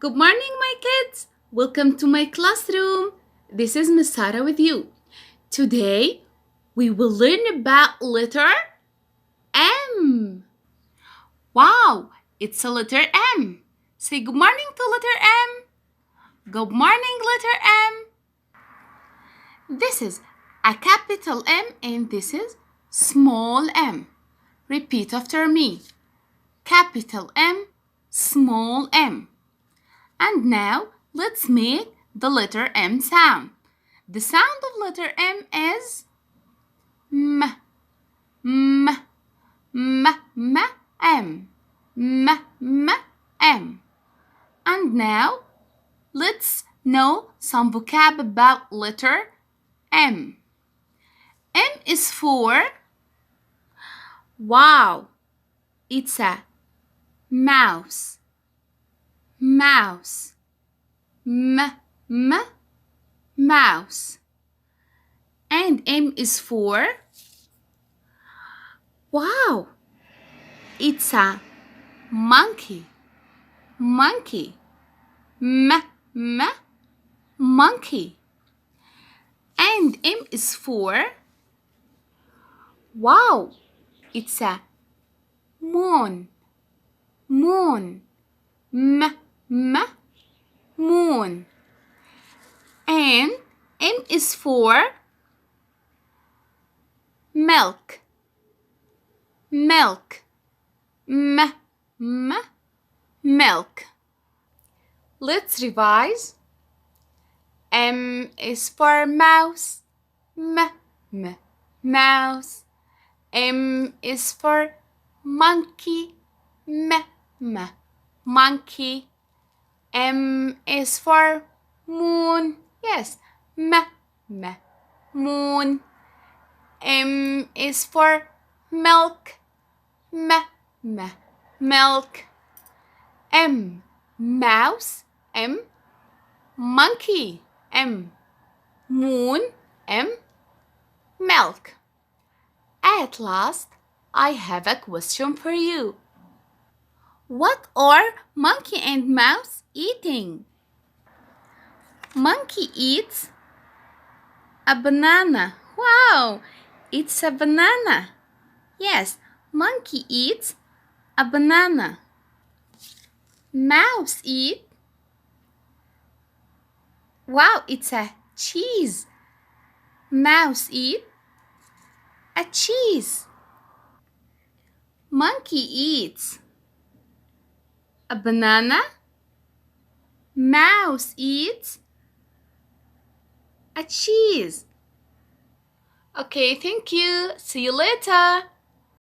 Good morning, my kids. Welcome to my classroom. This is Miss Sarah with you. Today, we will learn about letter M. Wow, it's a letter M. Say good morning to letter M. Good morning, letter M. This is a capital M and this is small m. Repeat after me. Capital M, small m. And now, let's make the letter M sound. The sound of letter M is M, M, M, M, M, M, M, M. And now, let's know some vocab about letter M. M is for, wow, it's a mouse, mouse, m, m, mouse. And M is for, wow, it's a monkey, monkey, m, m, monkey. And M is for, wow, it's a moon, moon, m, m, moon. And M is for milk, milk, m, m, milk. Let's revise. M is for mouse, m, m, mouse. M is for monkey, m, m, monkey. M is for moon, yes, m, m, moon. M is for milk, m, m, milk. M, mouse, M, monkey, M, moon, M, milk. At last, I have a question for you. What are monkey and mouse eating? Monkey eats a banana. Wow, it's a banana. Yes, monkey eats a banana. Mouse eats, wow, it's a cheese. Mouse eats a cheese. Monkey eats a banana. Mouse eats a cheese. Okay, thank you. See you later.